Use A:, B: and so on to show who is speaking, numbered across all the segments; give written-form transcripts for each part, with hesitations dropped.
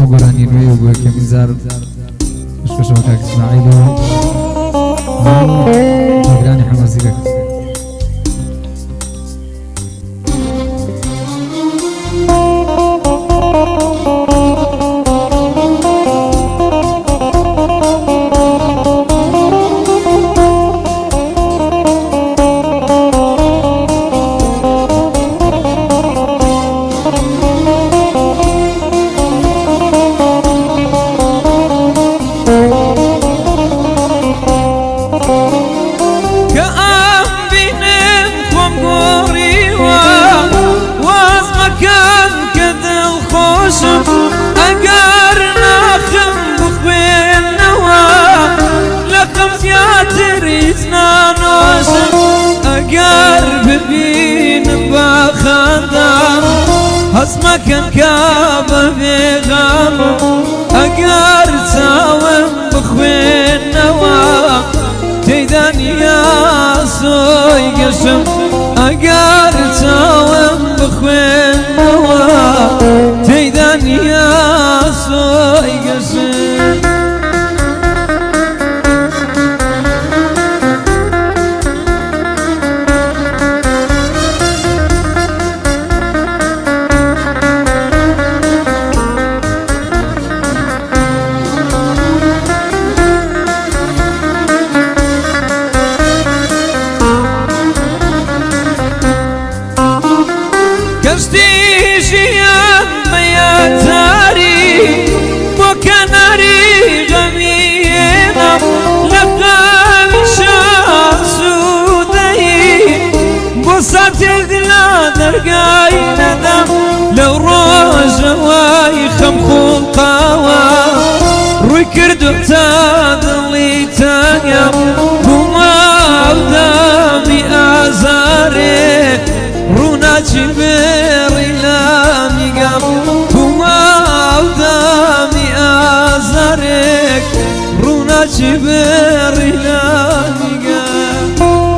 A: وقراني نوي وقوي كميزار اشكو شبكاك اسماعيل وقراني حمازيكك
B: هسما كان كابا في غام أقار تساوم بخوين نوا تيدان يا سوي قشم أقار تساوم بخوين نوا تيدان يا سوي قشم لو روجواي خمخون قاوا روي كردو تاضلي تايا وما ودامي آزاري رونا جبري لامي قام وما ودامي آزارك رونا جبري لامي قام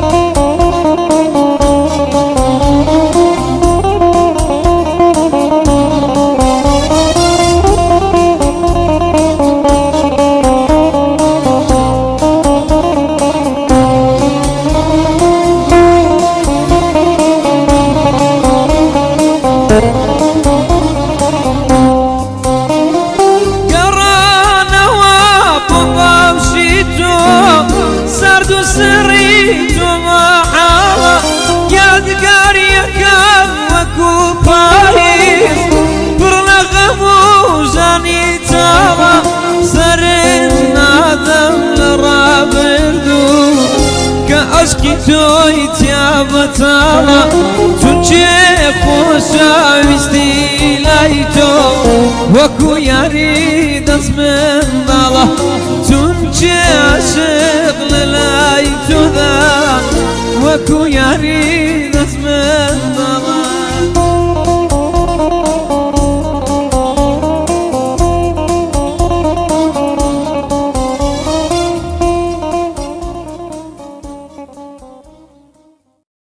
B: عشقی توی تیا بطالا چون چه خوشاویستی لای تو وکو یاری دست من دالا چون چه عاشق لای تو دا وکو یاری